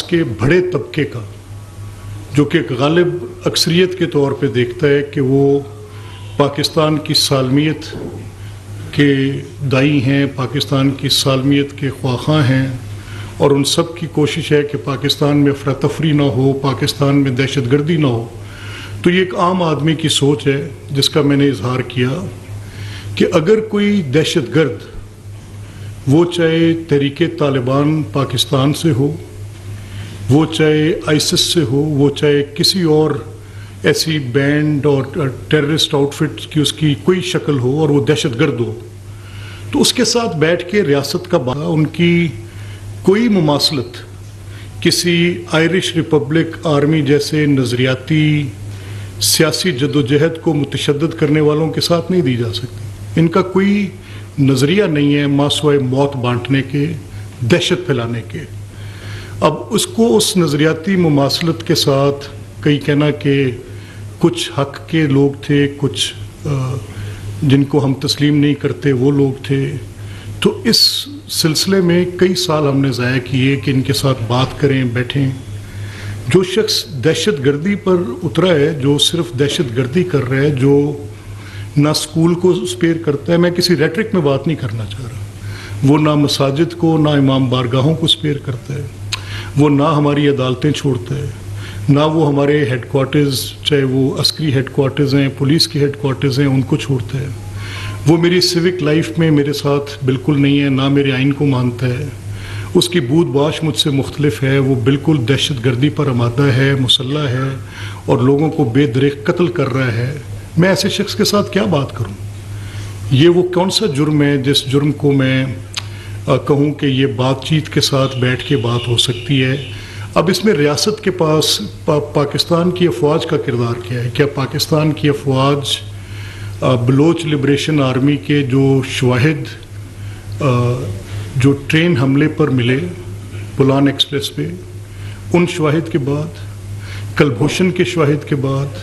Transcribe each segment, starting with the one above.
کے بڑے طبقے کا، جو کہ غالب اکثریت کے طور پہ دیکھتا ہے کہ وہ پاکستان کی سالمیت کے دائی ہیں، پاکستان کی سالمیت کے خواہاں ہیں، اور ان سب کی کوشش ہے کہ پاکستان میں افراتفری نہ ہو، پاکستان میں دہشت گردی نہ ہو. تو یہ ایک عام آدمی کی سوچ ہے جس کا میں نے اظہار کیا کہ اگر کوئی دہشت گرد، وہ چاہے تحریک طالبان پاکستان سے ہو، وہ چاہے آئسس سے ہو، وہ چاہے کسی اور ایسی بینڈ اور ٹیررسٹ آؤٹ فٹ کی اس کی کوئی شکل ہو اور وہ دہشت گرد ہو، تو اس کے ساتھ بیٹھ کے ریاست کا ان کی کوئی مماثلت کسی آئرش ریپبلک آرمی جیسے نظریاتی سیاسی جدوجہد کو متشدد کرنے والوں کے ساتھ نہیں دی جا سکتی. ان کا کوئی نظریہ نہیں ہے ماسوائے موت بانٹنے کے، دہشت پھیلانے کے. اب اس کو اس نظریاتی مماثلت کے ساتھ کئی کہنا کہ کچھ حق کے لوگ تھے، کچھ جن کو ہم تسلیم نہیں کرتے وہ لوگ تھے. تو اس سلسلے میں کئی سال ہم نے ضائع کیے کہ ان کے ساتھ بات کریں، بیٹھیں. جو شخص دہشت گردی پر اترا ہے، جو صرف دہشت گردی کر رہا ہے، جو نہ اسکول کو اسپیئر کرتا ہے، میں کسی ریٹرک میں بات نہیں کرنا چاہ رہا، وہ نہ مساجد کو، نہ امام بارگاہوں کو اسپیئر کرتا ہے، وہ نہ ہماری عدالتیں چھوڑتا ہے، نہ وہ ہمارے ہیڈ کوارٹرز، چاہے وہ عسکری ہیڈ کوارٹرز ہیں، پولیس کی ہیڈ کوارٹرز ہیں، ان کو چھوڑتا ہے. وہ میری سیوک لائف میں میرے ساتھ بالکل نہیں ہے، نہ میرے آئین کو مانتا ہے. اس کی بود باش مجھ سے مختلف ہے. وہ بالکل دہشت گردی پر آمادہ ہے، مسلح ہے اور لوگوں کو بے دریغ قتل کر رہا ہے. میں ایسے شخص کے ساتھ کیا بات کروں؟ یہ وہ کون سا جرم ہے جس جرم کو میں کہوں کہ یہ بات چیت کے ساتھ بیٹھ کے بات ہو سکتی ہے؟ اب اس میں ریاست کے پاس پاکستان کی افواج کا کردار کیا ہے؟ کیا پاکستان کی افواج بلوچ لبریشن آرمی کے جو شواہد جو ٹرین حملے پر ملے بولان ایکسپریس پہ، ان شواہد کے بعد، کلبھوشن کے شواہد کے بعد،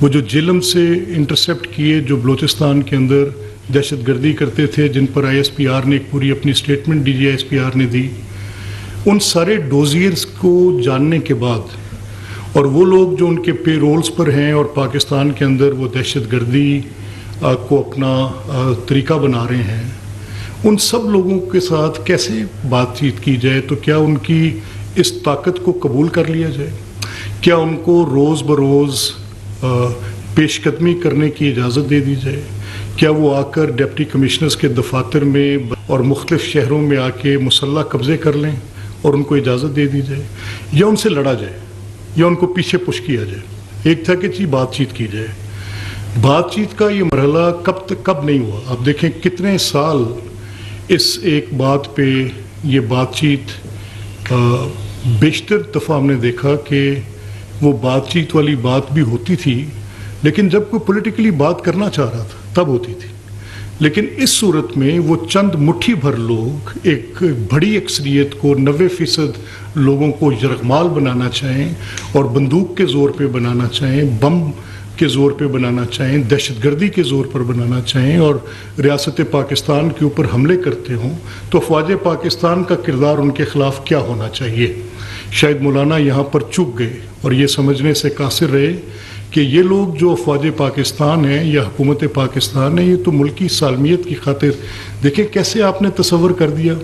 وہ جو جیلم سے انٹرسیپٹ کیے جو بلوچستان کے اندر دہشت گردی کرتے تھے، جن پر آئی ایس پی آر نے ایک پوری اپنی statement D G I S P R نے دی، ان سارے ڈوزیئرز کو جاننے کے بعد، اور وہ لوگ جو ان کے پے رولز پر ہیں اور پاکستان کے اندر وہ دہشت گردی کو اپنا طریقہ بنا رہے ہیں، ان سب لوگوں کے ساتھ کیسے بات چیت کی جائے؟ تو کیا ان کی اس طاقت کو قبول کر لیا جائے؟ کیا ان کو روز بروز پیش قدمی کرنے کی اجازت دے دی جائے؟ کیا وہ آ کر ڈپٹی کمشنرز کے دفاتر میں اور مختلف شہروں میں آ کے مسلح قبضے کر لیں اور ان کو اجازت دے دی جائے؟ یا ان سے لڑا جائے، یا ان کو پیچھے پش کیا جائے؟ ایک تھا کہ بات چیت کی جائے. بات چیت کا یہ مرحلہ کب نہیں ہوا. آپ دیکھیں کتنے سال اس ایک بات پہ یہ بات چیت، بیشتر دفعہ ہم نے دیکھا کہ وہ بات چیت والی بات بھی ہوتی تھی، لیکن جب کوئی پولیٹیکلی بات کرنا چاہ رہا تھا تب ہوتی تھی. لیکن اس صورت میں وہ چند مٹھی بھر لوگ ایک بڑی اکثریت کو، 90% لوگوں کو یرغمال بنانا چاہیں اور بندوق کے زور پہ بنانا چاہیں، بم کے زور پہ بنانا چاہیں، دہشت گردی کے زور پر بنانا چاہیں اور ریاست پاکستان کے اوپر حملے کرتے ہوں، تو افواج پاکستان کا کردار ان کے خلاف کیا ہونا چاہیے؟ شاید مولانا یہاں پر چک گئے اور یہ سمجھنے سے قاصر رہے کہ یہ لوگ جو افواج پاکستان ہیں یا حکومت پاکستان ہے، یہ تو ملکی سالمیت کی خاطر. دیکھیں کیسے آپ نے تصور کر دیا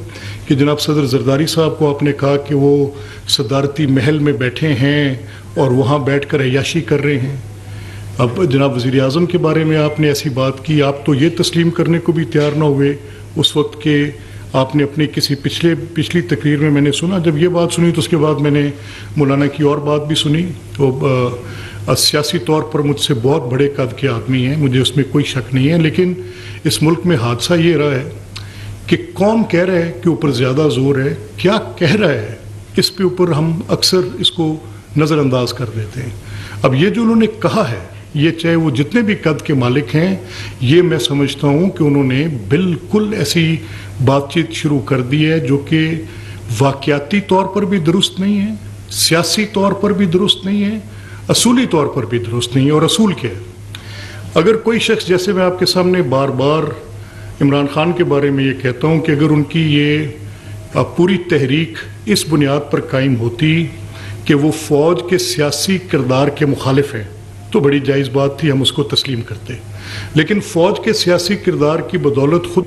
کہ جناب صدر زرداری صاحب کو آپ نے کہا کہ وہ صدارتی محل میں بیٹھے ہیں اور وہاں بیٹھ کر عیاشی کر رہے ہیں. اب جناب وزیر اعظم کے بارے میں آپ نے ایسی بات کی، آپ تو یہ تسلیم کرنے کو بھی تیار نہ ہوئے اس وقت کہ آپ نے اپنی کسی پچھلی تقریر میں نے سنا. جب یہ بات سنی تو اس کے بعد میں نے مولانا کی اور بات بھی سنی. تو سیاسی طور پر مجھ سے بہت بڑے قد کے آدمی ہیں، مجھے اس میں کوئی شک نہیں ہے، لیکن اس ملک میں حادثہ یہ رہا ہے کہ کون کہہ رہا ہے کہ اوپر زیادہ زور ہے، کیا کہہ رہا ہے، اس پہ اوپر ہم اکثر اس کو نظر انداز کر دیتے ہیں. اب یہ جو انہوں نے کہا ہے، یہ چاہے وہ جتنے بھی قد کے مالک ہیں، یہ میں سمجھتا ہوں کہ انہوں نے بالکل ایسی بات چیت شروع کر دی ہے جو کہ واقعاتی طور پر بھی درست نہیں ہے، سیاسی طور پر بھی درست نہیں ہے، اصولی طور پر بھی درست نہیں ہے. اور اصول کیا ہے؟ اگر کوئی شخص، جیسے میں آپ کے سامنے بار بار عمران خان کے بارے میں یہ کہتا ہوں کہ اگر ان کی یہ پوری تحریک اس بنیاد پر قائم ہوتی کہ وہ فوج کے سیاسی کردار کے مخالف ہیں تو بڑی جائز بات تھی، ہم اس کو تسلیم کرتے، لیکن فوج کے سیاسی کردار کی بدولت خود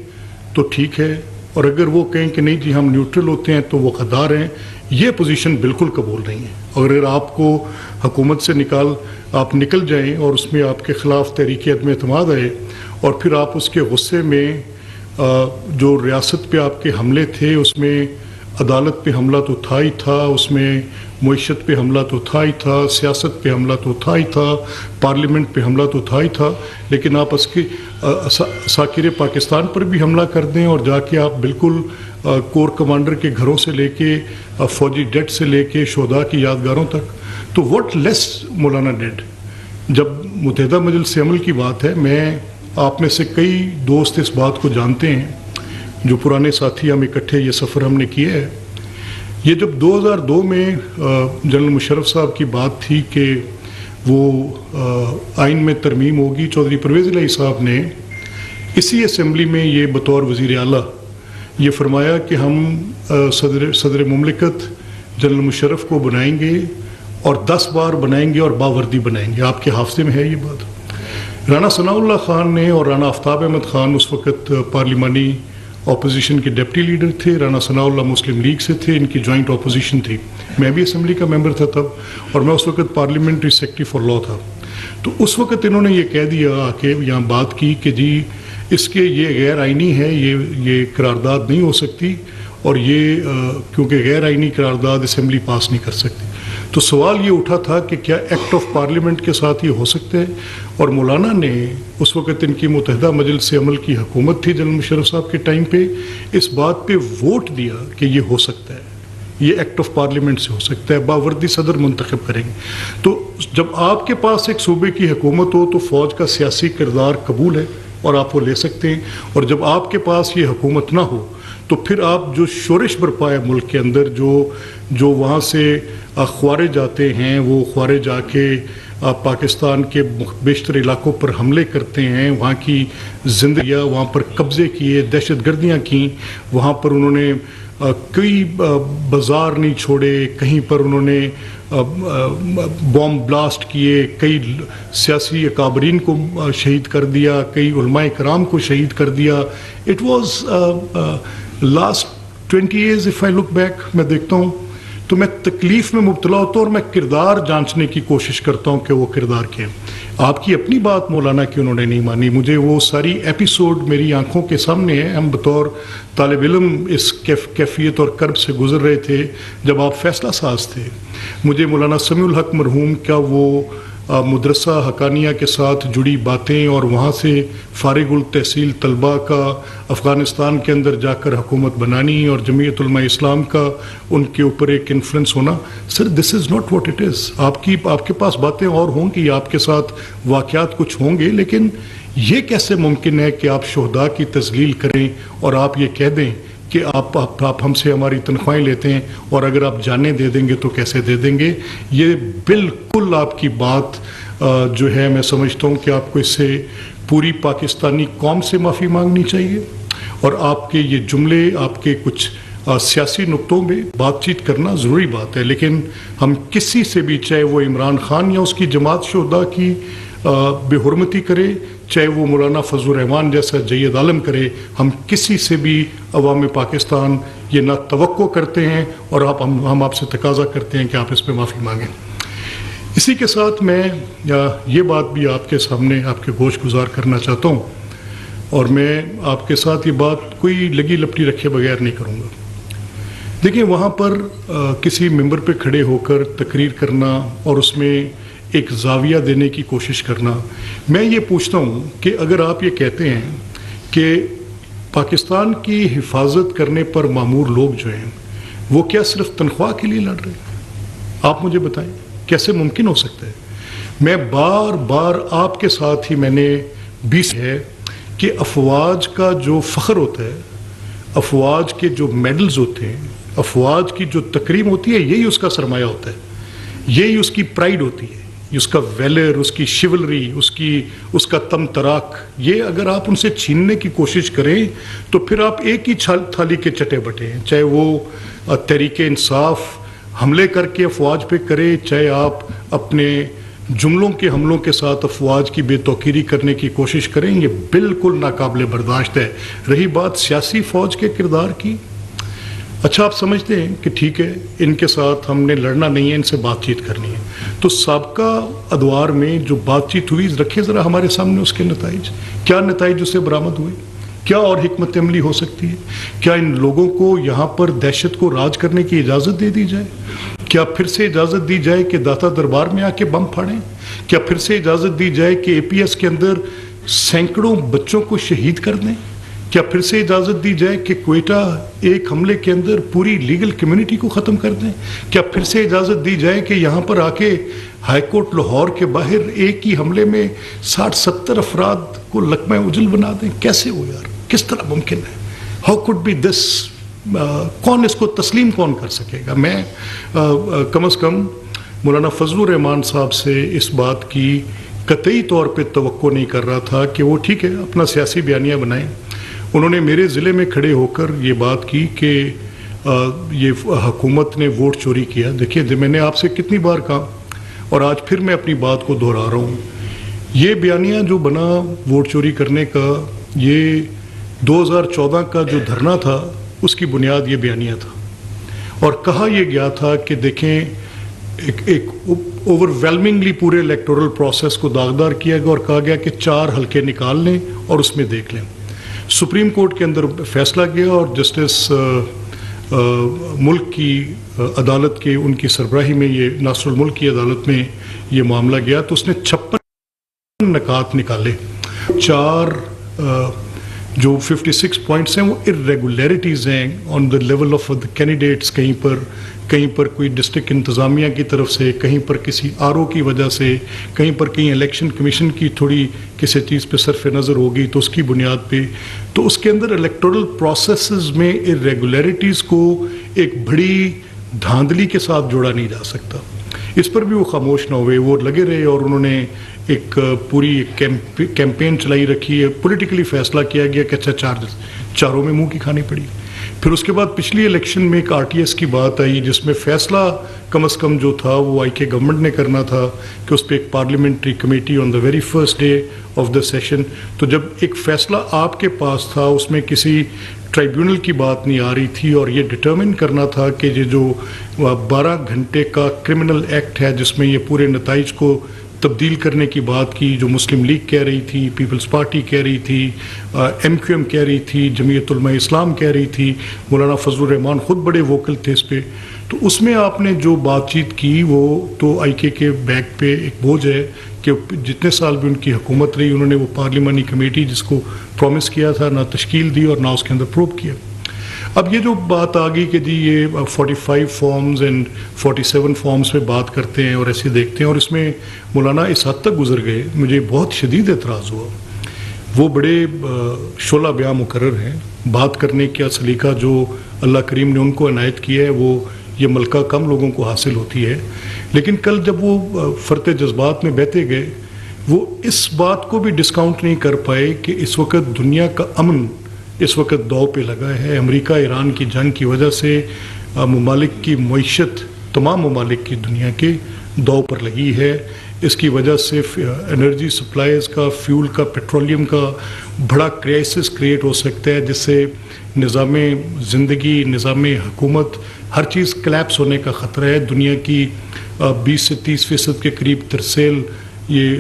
تو ٹھیک ہے، اور اگر وہ کہیں کہ نہیں جی ہم نیوٹرل ہوتے ہیں تو وہ غدار ہیں، یہ پوزیشن بالکل قبول نہیں ہے۔ اور اگر آپ کو حکومت سے آپ نکل جائیں اور اس میں آپ کے خلاف تحریک عدم اعتماد آئے اور پھر آپ اس کے غصے میں جو ریاست پہ آپ کے حملے تھے اس میں عدالت پہ حملہ تو تھا ہی تھا، اس میں معیشت پہ حملہ تو تھا ہی تھا، سیاست پہ حملہ تو تھا ہی تھا، پارلیمنٹ پہ حملہ تو تھا ہی تھا، لیکن آپ اس کے ساکر پاکستان پر بھی حملہ کر دیں اور جا کے آپ بالکل کور کمانڈر کے گھروں سے لے کے فوجی ڈیڈ سے لے کے شہداء کی یادگاروں تک، تو واٹ لیس مولانا ڈیڈ۔ جب متحدہ مجلس عمل کی بات ہے، میں آپ میں سے کئی دوست اس بات کو جانتے ہیں، جو پرانے ساتھی ہم اکٹھے یہ سفر ہم نے کیا ہے۔ یہ جب 2002 میں جنرل مشرف صاحب کی بات تھی کہ وہ آئین میں ترمیم ہوگی، چودھری پرویز الہی صاحب نے اسی اسمبلی میں یہ بطور وزیر اعلیٰ یہ فرمایا کہ ہم صدر مملکت جنرل مشرف کو بنائیں گے اور 10 بار بنائیں گے اور باوردی بنائیں گے۔ آپ کے حافظے میں ہے یہ بات؟ رانا ثناء اللہ خان نے اور رانا آفتاب احمد خان اس وقت پارلیمانی اپوزیشن کے ڈپٹی لیڈر تھے، رانا ثناء اللہ مسلم لیگ سے تھے، ان کی جوائنٹ اپوزیشن تھی، میں بھی اسمبلی کا ممبر تھا تب، اور میں اس وقت پارلیمنٹری سیکرٹری فار لا تھا۔ تو اس وقت انہوں نے یہ کہہ دیا آ کے یہاں بات کی کہ جی اس کے یہ غیر آئینی ہے، یہ قرارداد نہیں ہو سکتی، اور یہ کیونکہ غیر آئینی قرارداد اسمبلی پاس نہیں کر سکتی۔ تو سوال یہ اٹھا تھا کہ کیا ایکٹ آف پارلیمنٹ کے ساتھ یہ ہو سکتا ہے، اور مولانا نے اس وقت ان کی متحدہ مجلس عمل کی حکومت تھی جنرل مشرف صاحب کے ٹائم پہ، اس بات پہ ووٹ دیا کہ یہ ہو سکتا ہے، یہ ایکٹ آف پارلیمنٹ سے ہو سکتا ہے، باوردی صدر منتخب کریں گے۔ تو جب آپ کے پاس ایک صوبے کی حکومت ہو تو فوج کا سیاسی کردار قبول ہے اور آپ وہ لے سکتے ہیں، اور جب آپ کے پاس یہ حکومت نہ ہو تو پھر آپ جو شورش برپا ہے ملک کے اندر، جو وہاں سے خوارج آتے ہیں، وہ خوارج آ کے پاکستان کے بیشتر علاقوں پر حملے کرتے ہیں، وہاں کی زندگیاں، وہاں پر قبضے کیے، دہشت گردیاں کیں، وہاں پر انہوں نے کئی بازار نہیں چھوڑے، کہیں پر انہوں نے بوم بلاسٹ کیے، کئی سیاسی اکابرین کو شہید کر دیا، کئی علماء کرام کو شہید کر دیا۔ It was last 20 years if I look back، میں دیکھتا ہوں تو میں تکلیف میں مبتلا ہوتا ہوں اور میں کردار جانچنے کی کوشش کرتا ہوں کہ وہ کردار کیا ہے۔ آپ کی اپنی بات مولانا کی انہوں نے نہیں مانی، مجھے وہ ساری ایپیسوڈ میری آنکھوں کے سامنے ہے۔ ہم بطور طالب علم اس کیفیت اور کرب سے گزر رہے تھے جب آپ فیصلہ ساز تھے۔ مجھے مولانا سمیع الحق مرحوم کا وہ مدرسہ حقانیہ کے ساتھ جڑی باتیں اور وہاں سے فارغ التحصیل طلباء کا افغانستان کے اندر جا کر حکومت بنانی اور جمعیت علماء اسلام کا ان کے اوپر ایک انفلوئنس ہونا، sir this is not what it is. آپ کے پاس باتیں اور ہوں گی، آپ کے ساتھ واقعات کچھ ہوں گے، لیکن یہ کیسے ممکن ہے کہ آپ شہداء کی تذلیل کریں اور آپ یہ کہہ دیں کہ آپ ہم سے ہماری تنخواہیں لیتے ہیں اور اگر آپ جانیں دے دیں گے تو کیسے دے دیں گے؟ یہ بالکل آپ کی بات جو ہے میں سمجھتا ہوں کہ آپ کو اس سے پوری پاکستانی قوم سے معافی مانگنی چاہیے، اور آپ کے یہ جملے، آپ کے کچھ سیاسی نقطوں میں بات چیت کرنا ضروری بات ہے، لیکن ہم کسی سے بھی، چاہے وہ عمران خان یا اس کی جماعت شہداء کی بے حرمتی کرے، چاہے وہ مولانا فضل الرحمان جیسا جید عالم کرے، ہم کسی سے بھی عوام پاکستان یہ نہ توقع کرتے ہیں اور ہم آپ سے تقاضا کرتے ہیں کہ آپ اس پہ معافی مانگیں۔ اسی کے ساتھ میں یہ بات بھی آپ کے سامنے آپ کے گوش گزار کرنا چاہتا ہوں، اور میں آپ کے ساتھ یہ بات کوئی لگی لپٹی رکھے بغیر نہیں کروں گا۔ دیکھیں، وہاں پر کسی ممبر پہ کھڑے ہو کر تقریر کرنا اور اس میں ایک زاویہ دینے کی کوشش کرنا، میں یہ پوچھتا ہوں کہ اگر آپ یہ کہتے ہیں کہ پاکستان کی حفاظت کرنے پر مامور لوگ جو ہیں وہ کیا صرف تنخواہ کے لیے لڑ رہے ہیں؟ آپ مجھے بتائیں کیسے ممکن ہو سکتا ہے؟ میں بار بار آپ کے ساتھ ہی میں نے ہے کہ افواج کا جو فخر ہوتا ہے، افواج کے جو میڈلز ہوتے ہیں، افواج کی جو تکریم ہوتی ہے، یہی اس کا سرمایہ ہوتا ہے، یہی اس کی پرائیڈ ہوتی ہے، اس کا ویلر، اس کی شیولری، اس کا تم تراک، یہ اگر آپ ان سے چھیننے کی کوشش کریں تو پھر آپ ایک ہی تھالی کے چٹے بٹے ہیں، چاہے وہ تحریک انصاف حملے کر کے افواج پہ کرے، چاہے آپ اپنے جملوں کے حملوں کے ساتھ افواج کی بے توقیری کرنے کی کوشش کریں، یہ بالکل ناقابل برداشت ہے۔ رہی بات سیاسی فوج کے کردار کی، اچھا آپ سمجھتے ہیں کہ ٹھیک ہے ان کے ساتھ ہم نے لڑنا نہیں ہے، ان سے بات چیت کرنی ہے، تو سابقہ ادوار میں جو بات چیت ہوئی رکھے ذرا ہمارے سامنے اس کے نتائج، کیا نتائج اس سے برآمد ہوئے، کیا اور حکمت عملی ہو سکتی ہے؟ کیا ان لوگوں کو یہاں پر دہشت کو راج کرنے کی اجازت دے دی جائے؟ کیا پھر سے اجازت دی جائے کہ داتا دربار میں آ کے بم پھاڑیں؟ کیا پھر سے اجازت دی جائے کہ اے پی ایس کے اندر سینکڑوں بچوں کو شہید کر دیں؟ کیا پھر سے اجازت دی جائے کہ کوئٹہ ایک حملے کے اندر پوری لیگل کمیونٹی کو ختم کر دیں؟ کیا پھر سے اجازت دی جائے کہ یہاں پر آ کے ہائی کورٹ لاہور کے باہر ایک ہی حملے میں 60-70 افراد کو لقمہ اجل بنا دیں؟ کیسے ہو یار، کس طرح ممکن ہے؟ ہاؤ کوڈ بی دس؟ کون اس کو تسلیم کون کر سکے گا؟ میں کم از کم مولانا فضل الرحمان صاحب سے اس بات کی قطعی طور پہ توقع نہیں کر رہا تھا کہ وہ ٹھیک ہے اپنا سیاسی بیانیہ بنائیں۔ انہوں نے میرے ضلع میں کھڑے ہو کر یہ بات کی کہ یہ حکومت نے ووٹ چوری کیا۔ دیکھیے میں نے آپ سے کتنی بار کہا اور آج پھر میں اپنی بات کو دہرا رہا ہوں، یہ بیانیہ جو بنا ووٹ چوری کرنے کا، یہ 2014 کا جو دھرنا تھا اس کی بنیاد یہ بیانیہ تھا، اور کہا یہ گیا تھا کہ دیکھیں ایک اوور ویلمنگلی پورے الیکٹورل پروسیس کو داغدار کیا گیا اور کہا گیا کہ 4 حلقے نکال لیں اور اس میں دیکھ لیں۔ سپریم کورٹ کے اندر فیصلہ گیا اور جسٹس ملک کی عدالت کے ان کی سربراہی میں، یہ ناصر الملک کی عدالت میں یہ معاملہ گیا، تو اس نے 56 نکات نکالے۔ 4 جو 56 پوائنٹس ہیں وہ irregularities ہیں on the level of the candidates, کہیں پر کوئی ڈسٹرکٹ انتظامیہ کی طرف سے، کہیں پر کسی آر او کی وجہ سے، کہیں پر کہیں الیکشن کمیشن کی تھوڑی کسی چیز پہ صرف نظر ہوگی تو اس کی بنیاد پہ، تو اس کے اندر الیکٹورل پروسیسز میں irregularities کو ایک بڑی دھاندلی کے ساتھ جوڑا نہیں جا سکتا۔ اس پر بھی وہ خاموش نہ ہوئے، وہ لگے رہے اور انہوں نے ایک پوری کیمپین چلائی رکھی ہے۔ پولیٹیکلی فیصلہ کیا گیا کہ اچھا چاروں میں منہ کی کھانی پڑی۔ پھر اس کے بعد پچھلی الیکشن میں ایک RTS کی بات آئی جس میں فیصلہ کم از کم جو تھا وہ IK گورنمنٹ نے کرنا تھا کہ اس پہ ایک parliamentary committee on the very first day of the session, تو جب ایک فیصلہ آپ کے پاس تھا اس میں کسی ٹرائیبیونل کی بات نہیں آ رہی تھی اور یہ ڈٹرمن کرنا تھا کہ یہ جو 12 گھنٹے کا کرمنل ایکٹ ہے جس میں یہ پورے نتائج کو تبدیل کرنے کی بات کی، جو مسلم لیگ کہہ رہی تھی، پیپلز پارٹی کہہ رہی تھی، MQM کہہ رہی تھی، جمعیت علماء اسلام کہہ رہی تھی، مولانا فضل الرحمان خود بڑے ووکل تھے اس پہ، تو اس میں آپ نے جو بات چیت کی وہ تو IK کے بیک پہ ایک بوجھ ہے کہ جتنے سال بھی ان کی حکومت رہی انہوں نے وہ پارلیمانی کمیٹی جس کو پرومس کیا تھا نہ تشکیل دی اور نہ اس کے اندر پروب کیا۔ اب یہ جو بات آ گئی کہ جی یہ 45 فارمز اینڈ 47 فارمز پہ بات کرتے ہیں اور ایسے دیکھتے ہیں، اور اس میں مولانا اس حد تک گزر گئے، مجھے بہت شدید اعتراض ہوا۔ وہ بڑے شعلہ بیاں مقرر ہیں، بات کرنے کا سلیقہ جو اللہ کریم نے ان کو عنایت کیا ہے وہ یہ ملکہ کم لوگوں کو حاصل ہوتی ہے، لیکن کل جب وہ فرط جذبات میں بہتے گئے وہ اس بات کو بھی ڈسکاؤنٹ نہیں کر پائے کہ اس وقت دنیا کا امن اس وقت دو پہ لگا ہے۔ امریکہ ایران کی جنگ کی وجہ سے ممالک کی معیشت تمام ممالک کی دنیا کے دو پر لگی ہے۔ اس کی وجہ سے انرجی سپلائیز کا، فیول کا، پیٹرولیم کا بڑا کرائسس کریٹ ہو سکتا ہے جس سے نظام زندگی، نظام حکومت، ہر چیز کلیپس ہونے کا خطرہ ہے۔ دنیا کی 20 سے 30% کے قریب ترسیل یہ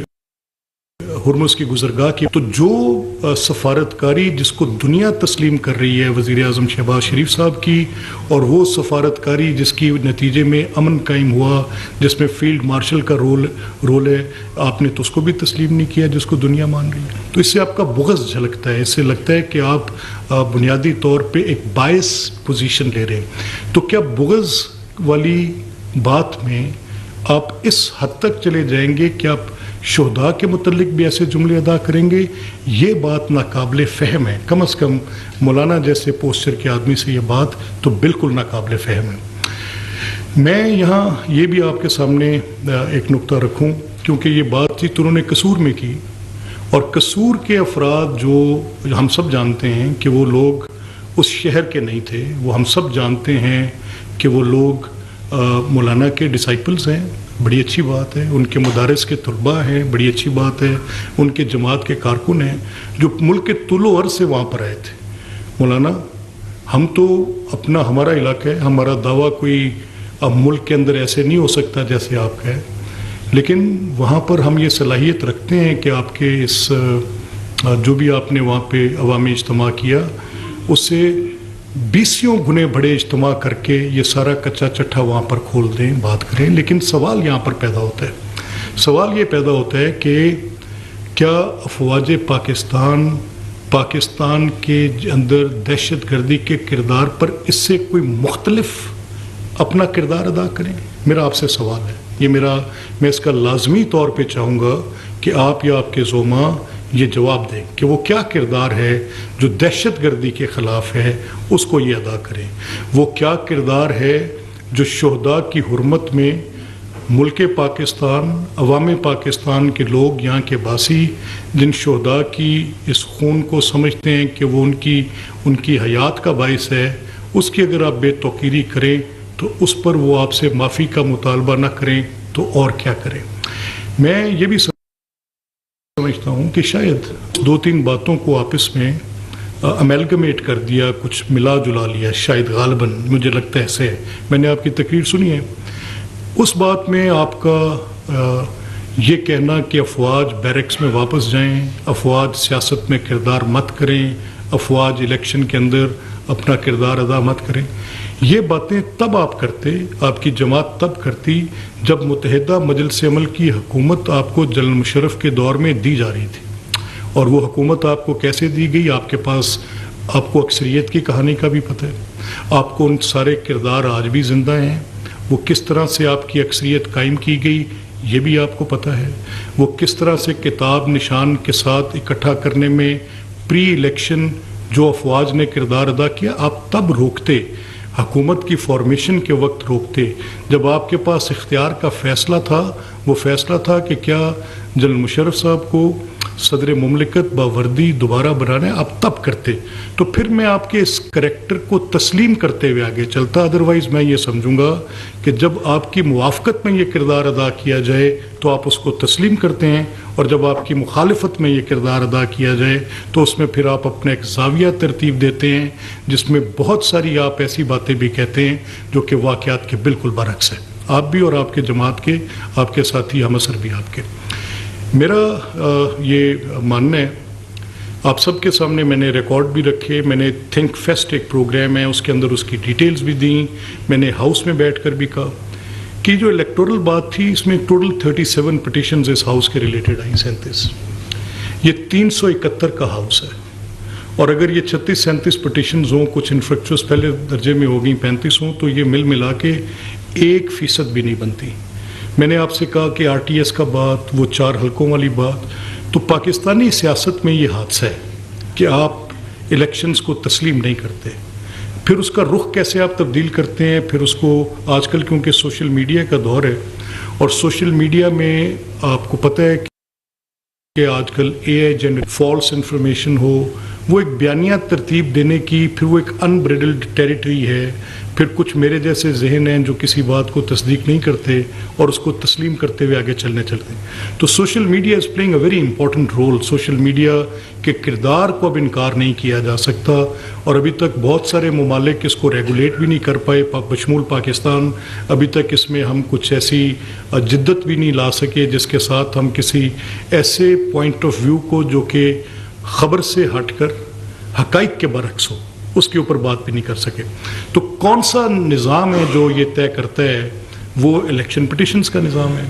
ہرمز کی گزرگاہ کی، تو جو سفارتکاری جس کو دنیا تسلیم کر رہی ہے وزیر اعظم شہباز شریف صاحب کی، اور وہ سفارتکاری جس کی نتیجے میں امن قائم ہوا، جس میں فیلڈ مارشل کا رول ہے، آپ نے تو اس کو بھی تسلیم نہیں کیا جس کو دنیا مان رہی ہے۔ تو اس سے آپ کا بغض جھلکتا ہے، اس سے لگتا ہے کہ آپ بنیادی طور پہ ایک بائس پوزیشن لے رہے ہیں۔ تو کیا بغض والی بات میں آپ اس حد تک چلے جائیں گے کہ آپ شہداء کے متعلق بھی ایسے جملے ادا کریں گے؟ یہ بات ناقابل فہم ہے، کم از کم مولانا جیسے پوسچر کے آدمی سے یہ بات تو بالکل ناقابل فہم ہے۔ میں یہاں یہ بھی آپ کے سامنے ایک نقطہ رکھوں کیونکہ یہ بات چیت انہوں نے قصور میں کی، اور قصور کے افراد جو ہم سب جانتے ہیں کہ وہ لوگ اس شہر کے نہیں تھے، وہ ہم سب جانتے ہیں کہ وہ لوگ مولانا کے ڈسائپلز ہیں، بڑی اچھی بات ہے، ان کے مدارس کے طلباء ہیں، بڑی اچھی بات ہے، ان کے جماعت کے کارکن ہیں جو ملک کے طول و عرض سے وہاں پر آئے تھے۔ مولانا ہم تو اپنا ہمارا علاقہ ہے، ہمارا دعویٰ کوئی اب ملک کے اندر ایسے نہیں ہو سکتا جیسے آپ کا ہے، لیکن وہاں پر ہم یہ صلاحیت رکھتے ہیں کہ آپ کے اس جو بھی آپ نے وہاں پہ عوامی اجتماع کیا اس سے 20 گنے بڑے اجتماع کر کے یہ سارا کچا چٹھا وہاں پر کھول دیں، بات کریں۔ لیکن سوال یہاں پر پیدا ہوتا ہے، سوال یہ پیدا ہوتا ہے کہ کیا افواج پاکستان کے اندر دہشت گردی کے کردار پر اس سے کوئی مختلف اپنا کردار ادا کریں؟ میرا آپ سے سوال ہے، یہ میں اس کا لازمی طور پہ چاہوں گا کہ آپ یا آپ کے زعماء یہ جواب دیں کہ وہ کیا کردار ہے جو دہشت گردی کے خلاف ہے، اس کو یہ ادا کریں۔ وہ کیا کردار ہے جو شہداء کی حرمت میں ملک پاکستان، عوام پاکستان کے لوگ، یہاں کے باسی جن شہداء کی اس خون کو سمجھتے ہیں کہ وہ ان کی حیات کا باعث ہے، اس کی اگر آپ بے توقیری کریں تو اس پر وہ آپ سے معافی کا مطالبہ نہ کریں تو اور کیا کریں؟ میں یہ بھی سمجھتا ہوں کہ شاید 2-3 باتوں کو آپس میں امیلگمیٹ کر دیا، کچھ ملا جلا لیا، شاید غالباً مجھے لگتا ہے ایسے ہے۔ میں نے آپ کی تقریر سنی ہے، اس بات میں آپ کا یہ کہنا کہ افواج بیرکس میں واپس جائیں، افواج سیاست میں کردار مت کریں، افواج الیکشن کے اندر اپنا کردار ادا مت کریں، یہ باتیں تب آپ کرتے، آپ کی جماعت تب کرتی جب متحدہ مجلس عمل کی حکومت آپ کو جنرل مشرف کے دور میں دی جا رہی تھی، اور وہ حکومت آپ کو کیسے دی گئی، آپ کے پاس آپ کو اکثریت کی کہانی کا بھی پتہ ہے، آپ کو ان سارے کردار آج بھی زندہ ہیں، وہ کس طرح سے آپ کی اکثریت قائم کی گئی یہ بھی آپ کو پتہ ہے، وہ کس طرح سے کتاب نشان کے ساتھ اکٹھا کرنے میں پری الیکشن جو افواج نے کردار ادا کیا آپ تب روکتے، حکومت کی فارمیشن کے وقت روکتے، جب آپ کے پاس اختیار کا فیصلہ تھا، وہ فیصلہ تھا کہ کیا جنرل مشرف صاحب کو صدر مملکت باوردی دوبارہ بنانا ہے، آپ تب کرتے، تو پھر میں آپ کے اس کریکٹر کو تسلیم کرتے ہوئے آگے چلتا۔ ادروائز میں یہ سمجھوں گا کہ جب آپ کی موافقت میں یہ کردار ادا کیا جائے تو آپ اس کو تسلیم کرتے ہیں، اور جب آپ کی مخالفت میں یہ کردار ادا کیا جائے تو اس میں پھر آپ اپنا ایک زاویہ ترتیب دیتے ہیں جس میں بہت ساری آپ ایسی باتیں بھی کہتے ہیں جو کہ واقعات کے بالکل برعکس ہے، آپ بھی اور آپ کے جماعت کے، آپ کے ساتھی ہم اثر بھی آپ کے۔ میرا یہ ماننا ہے، آپ سب کے سامنے میں نے ریکارڈ بھی رکھے، میں نے تھنک فیسٹ ایک پروگرام ہے اس کے اندر اس کی ڈیٹیلز بھی دیں، میں نے ہاؤس میں بیٹھ کر بھی کہا کہ جو الیکٹورل بات تھی اس میں ٹوٹل 37 پٹیشنز اس ہاؤس کے ریلیٹڈ آئی، 37، یہ 371 کا ہاؤس ہے، اور اگر یہ 36-37 پٹیشنز ہوں، کچھ انفریکچوس پہلے درجے میں ہو گئیں 35 ہوں، تو یہ ملا کے 1% بھی نہیں بنتی۔ میں نے آپ سے کہا کہ آر ٹی ایس کا بات، وہ 4 حلقوں والی بات، تو پاکستانی سیاست میں یہ حادثہ ہے کہ آپ الیکشنز کو تسلیم نہیں کرتے، پھر اس کا رخ کیسے آپ تبدیل کرتے ہیں، پھر اس کو آج کل کیونکہ سوشل میڈیا کا دور ہے، اور سوشل میڈیا میں آپ کو پتہ ہے کہ آج کل AI جنریٹ فالس انفارمیشن ہو، وہ ایک بیانیہ ترتیب دینے کی پھر وہ ایک انبریڈلڈ ٹیریٹری ہے، پھر کچھ میرے جیسے ذہن ہیں جو کسی بات کو تصدیق نہیں کرتے اور اس کو تسلیم کرتے ہوئے آگے چلتے ہیں، تو social media is playing a very important role. Social media کے کردار کو اب انکار نہیں کیا جا سکتا، اور ابھی تک بہت سارے ممالک اس کو ریگولیٹ بھی نہیں کر پائے، بشمول پاکستان، ابھی تک اس میں ہم کچھ ایسی جدت بھی نہیں لا سکے جس کے ساتھ ہم کسی ایسے پوائنٹ آف ویو کو جو کہ خبر سے ہٹ کر حقائق کے برعکس ہو، اس کے اوپر بات بھی نہیں کر سکے۔ تو کون سا نظام ہے جو یہ طے کرتا ہے؟ وہ الیکشن پٹیشنز کا نظام ہے۔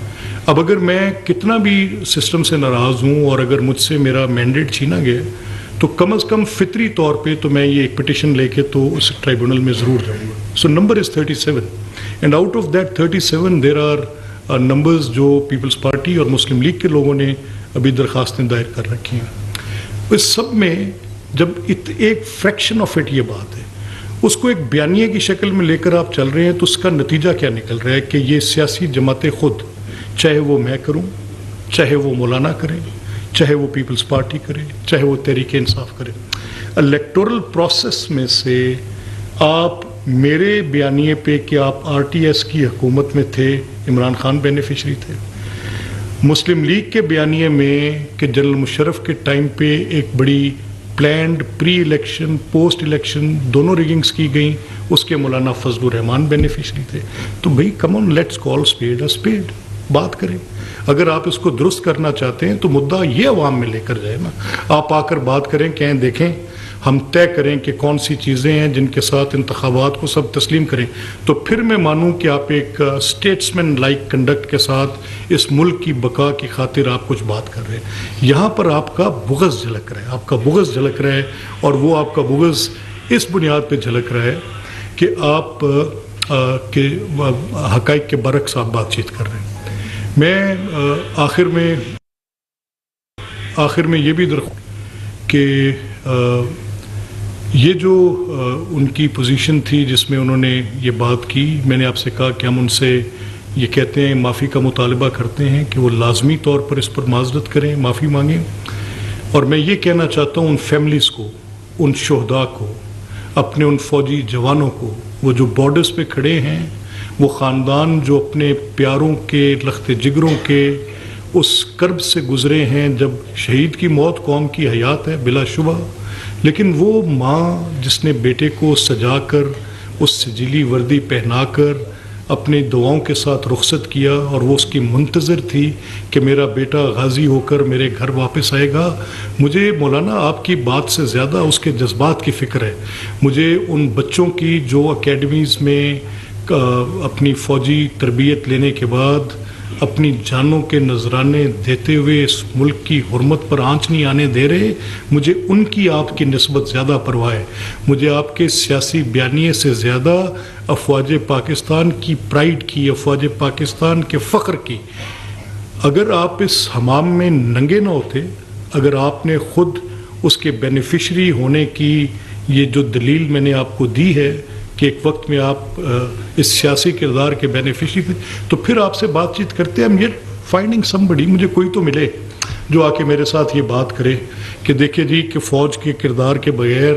اب اگر میں کتنا بھی سسٹم سے ناراض ہوں اور اگر مجھ سے میرا مینڈیٹ چھینا گیا تو کم از کم فطری طور پہ تو میں یہ ایک پٹیشن لے کے تو اس ٹرائبونل میں ضرور جاؤں گا۔ So number is 37، and out of that 37 there are numbers جو پیپلز پارٹی اور مسلم لیگ کے لوگوں نے ابھی درخواستیں دائر کر رکھی ہیں۔ اس سب میں جب ایک فریکشن آف اٹ یہ بات ہے، اس کو ایک بیانیے کی شکل میں لے کر آپ چل رہے ہیں، تو اس کا نتیجہ کیا نکل رہا ہے کہ یہ سیاسی جماعتیں خود، چاہے وہ میں کروں، چاہے وہ مولانا کریں، چاہے وہ پیپلز پارٹی کرے، چاہے وہ تحریک انصاف کرے. الیکٹورل پروسیس میں سے آپ میرے بیانیے پہ کہ آپ آر ٹی ایس کی حکومت میں تھے، عمران خان بینیفیشری تھے. مسلم لیگ کے بیانیے میں کہ جنرل مشرف کے ٹائم پہ ایک بڑی پلانڈ پری الیکشن پوسٹ الیکشن دونوں ریگنگز کی گئیں، اس کے مولانا فضل الرحمان بینیفیشری تھے. تو بھئی come on let's call spade a spade, بات کریں. اگر آپ اس کو درست کرنا چاہتے ہیں تو مدعا یہ عوام میں لے کر جائے نا. آپ آ کر بات کریں، کہیں دیکھیں ہم طے کریں کہ کون سی چیزیں ہیں جن کے ساتھ انتخابات کو سب تسلیم کریں، تو پھر میں مانوں کہ آپ ایک اسٹیٹسمین لائک کنڈکٹ کے ساتھ اس ملک کی بقا کی خاطر آپ کچھ بات کر رہے ہیں. یہاں پر آپ کا بغض جھلک رہا ہے، آپ کا بغض جھلک رہا ہے، اور وہ آپ کا بغض اس بنیاد پہ جھلک رہا ہے کہ آپ کے حقائق کے برعکس آپ بات چیت کر رہے ہیں. میں آخر میں یہ بھی درخواست کہ یہ جو ان کی پوزیشن تھی جس میں انہوں نے یہ بات کی، میں نے آپ سے کہا کہ ہم ان سے یہ کہتے ہیں، معافی کا مطالبہ کرتے ہیں کہ وہ لازمی طور پر اس پر معذرت کریں، معافی مانگیں. اور میں یہ کہنا چاہتا ہوں ان فیملیز کو، ان شہداء کو، اپنے ان فوجی جوانوں کو، وہ جو بارڈرز پہ کھڑے ہیں، وہ خاندان جو اپنے پیاروں کے لخت جگروں کے اس کرب سے گزرے ہیں جب شہید کی موت قوم کی حیات ہے بلا شبہ، لیکن وہ ماں جس نے بیٹے کو سجا کر اس سجیلی وردی پہنا کر اپنی دعاؤں کے ساتھ رخصت کیا، اور وہ اس کی منتظر تھی کہ میرا بیٹا غازی ہو کر میرے گھر واپس آئے گا. مجھے مولانا آپ کی بات سے زیادہ اس کے جذبات کی فکر ہے. مجھے ان بچوں کی جو اکیڈمیز میں اپنی فوجی تربیت لینے کے بعد اپنی جانوں کے نذرانے دیتے ہوئے اس ملک کی حرمت پر آنچ نہیں آنے دے رہے، مجھے ان کی آپ کی نسبت زیادہ پرواہ ہے. مجھے آپ کے سیاسی بیانیے سے زیادہ افواج پاکستان کی پرائیڈ کی، افواج پاکستان کے فخر کی. اگر آپ اس حمام میں ننگے نہ ہوتے، اگر آپ نے خود اس کے بینیفیشری ہونے کی یہ جو دلیل میں نے آپ کو دی ہے کہ ایک وقت میں آپ اس سیاسی کردار کے بینیفیشری تھے، تو پھر آپ سے بات چیت کرتے ہیں. ہم یہ فائنڈنگ سمبڈی، مجھے کوئی تو ملے جو آ کے میرے ساتھ یہ بات کرے کہ دیکھیں جی کہ فوج کے کردار کے بغیر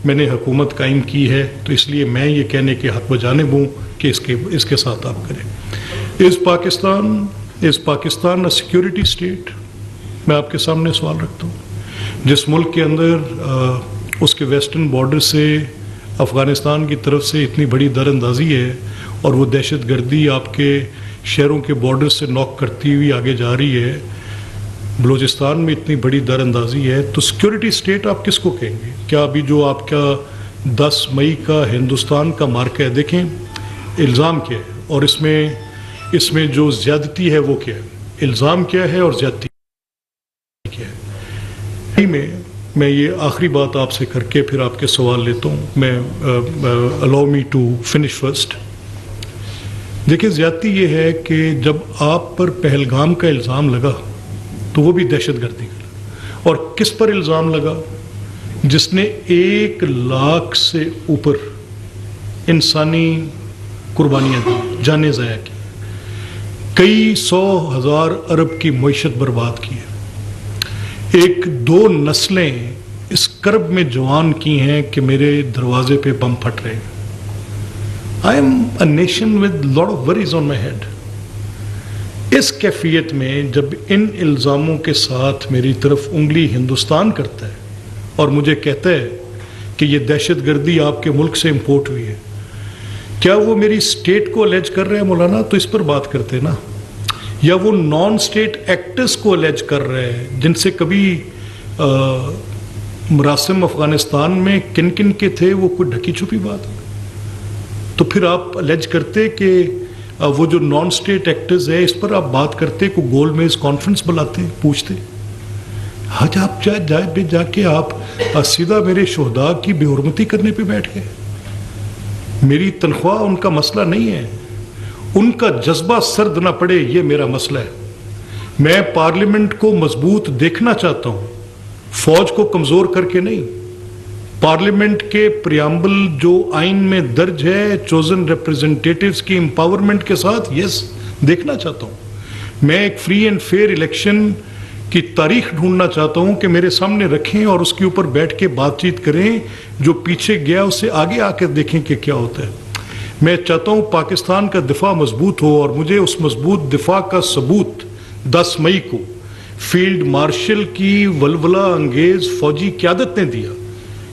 میں نے حکومت قائم کی ہے، تو اس لیے میں یہ کہنے کے حق بجانب ہوں کہ اس کے ساتھ آپ کریں. از پاکستان اے سیکورٹی اسٹیٹ؟ میں آپ کے سامنے سوال رکھتا ہوں. جس ملک کے اندر اس کے ویسٹرن بارڈر سے افغانستان کی طرف سے اتنی بڑی در اندازی ہے، اور وہ دہشت گردی آپ کے شہروں کے بارڈر سے ناک کرتی ہوئی آگے جا رہی ہے، بلوچستان میں اتنی بڑی در اندازی ہے، تو سیکورٹی اسٹیٹ آپ کس کو کہیں گے؟ کیا ابھی جو آپ کا 10 مئی کا ہندوستان کا مارکہ ہے، دیکھیں الزام کیا ہے، اور اس میں جو زیادتی ہے وہ کیا ہے، الزام کیا ہے اور زیادتی کیا ہے. میں یہ آخری بات آپ سے کر کے پھر آپ کے سوال لیتا ہوں. میں الاؤ می ٹو فنش فرسٹ. دیکھیں زیادتی یہ ہے کہ جب آپ پر پہلگام کا الزام لگا تو وہ بھی دہشت گردی کا، اور کس پر الزام لگا؟ جس نے 1 لاکھ سے اوپر انسانی قربانیاں دی، جانیں ضائع کی، کئی 100,000 ارب کی معیشت برباد کی ہے. 1-2 نسلیں اس کرب میں جوان کی ہیں کہ میرے دروازے پہ بم پھٹ رہے ہیں. I am a nation with lot of worries on my head. اس کیفیت میں جب ان الزاموں کے ساتھ میری طرف انگلی ہندوستان کرتا ہے اور مجھے کہتا ہے کہ یہ دہشت گردی آپ کے ملک سے امپورٹ ہوئی ہے، کیا وہ میری اسٹیٹ کو الیج کر رہے ہیں مولانا؟ تو اس پر بات کرتے نا. یا وہ نان اسٹیٹ ایکٹرز کو الیج کر رہے ہیں جن سے کبھی مراسم افغانستان میں کن کن کے تھے وہ کوئی ڈھکی چھپی بات ہے. تو پھر آپ الیج کرتے کہ وہ جو نان اسٹیٹ ایکٹرز ہیں اس پر آپ بات کرتے، کو گول میز کانفرنس بلاتے، پوچھتے. آج آپ جا کے آپ سیدھا میرے شہداء کی بے حرمتی کرنے پہ بیٹھ گئے. میری تنخواہ ان کا مسئلہ نہیں ہے، ان کا جذبہ سرد نہ پڑے یہ میرا مسئلہ ہے. میں پارلیمنٹ کو مضبوط دیکھنا چاہتا ہوں، فوج کو کمزور کر کے نہیں. پارلیمنٹ کے پریامبل جو آئین میں درج ہے چوزن ریپرزنٹیٹیوز کی امپاورمنٹ کے ساتھ، یس دیکھنا چاہتا ہوں. میں ایک فری اینڈ فیئر الیکشن کی تاریخ ڈھونڈنا چاہتا ہوں کہ میرے سامنے رکھیں اور اس کے اوپر بیٹھ کے بات چیت کریں. جو پیچھے گیا اس سے آگے آ کے دیکھیں کہ کیا ہوتا ہے. میں چاہتا ہوں پاکستان کا دفاع مضبوط ہو, اور مجھے اس مضبوط دفاع کا ثبوت 10 مئی کو فیلڈ مارشل کی ولولہ انگیز فوجی قیادت نے دیا,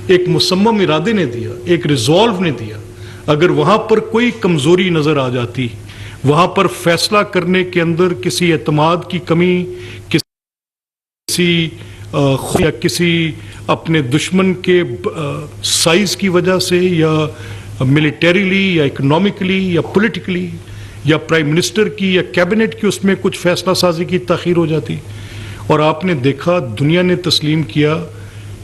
ایک مصمم ارادے نے دیا, ایک ریزولو نے دیا. اگر وہاں پر کوئی کمزوری نظر آ جاتی, وہاں پر فیصلہ کرنے کے اندر کسی اعتماد کی کمی, یا کسی اپنے دشمن کے سائز کی وجہ سے, یا ملیٹریلی یا اکنامکلی یا پولیٹیکلی, یا پرائم منسٹر کی یا کیبنٹ کی اس میں کچھ فیصلہ سازی کی تاخیر ہو جاتی. اور آپ نے دیکھا, دنیا نے تسلیم کیا.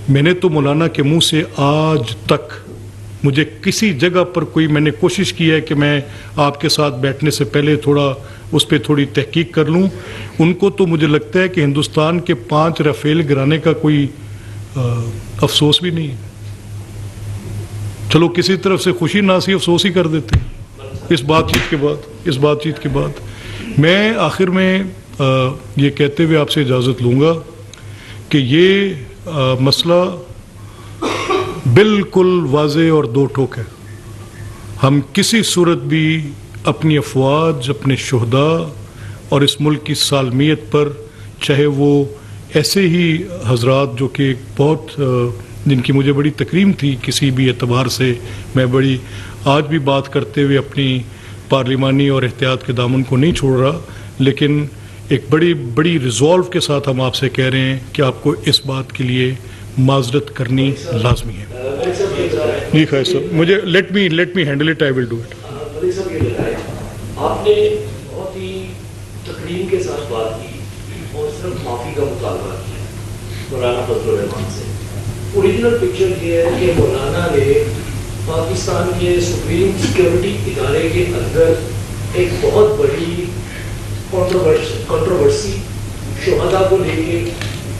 میں نے تو مولانا کے منہ سے آج تک مجھے کسی جگہ پر کوئی, میں نے کوشش کی ہے کہ میں آپ کے ساتھ بیٹھنے سے پہلے تھوڑا اس پہ تھوڑی تحقیق کر لوں. ان کو تو مجھے لگتا ہے کہ ہندوستان کے 5 رافیل گرانے کا کوئی افسوس بھی نہیں ہے. چلو کسی طرف سے خوشی ناسی افسوس ہی کر دیتے اس بات چیت کے بعد. میں آخر میں یہ کہتے ہوئے آپ سے اجازت لوں گا کہ یہ مسئلہ بالکل واضح اور دو ٹوک ہے. ہم کسی صورت بھی اپنی افواج, اپنے شہداء اور اس ملک کی سالمیت پر, چاہے وہ ایسے ہی حضرات جو کہ بہت جن کی مجھے بڑی تکریم تھی کسی بھی اعتبار سے, میں بڑی آج بھی بات کرتے ہوئے اپنی پارلیمانی اور احتیاط کے دامن کو نہیں چھوڑ رہا, لیکن ایک بڑی ریزولو کے ساتھ ہم آپ سے کہہ رہے ہیں کہ آپ کو اس بات کے لیے معذرت کرنی لازمی ہے. جی خیر صاحب, مجھے let me handle it, I will do it. آپ نے بہت ہی تقریم کے ساتھ بات کی اور صرف معافی کا مطالبہ کیا مولانا فضل الرحمان سے. اوریجنل پکچر یہ ہے کہ مولانا نے پاکستان کے سپریم سیکیورٹی ادارے کے اندر ایک بہت بڑی کنٹروورسی شہداء کو لے کے,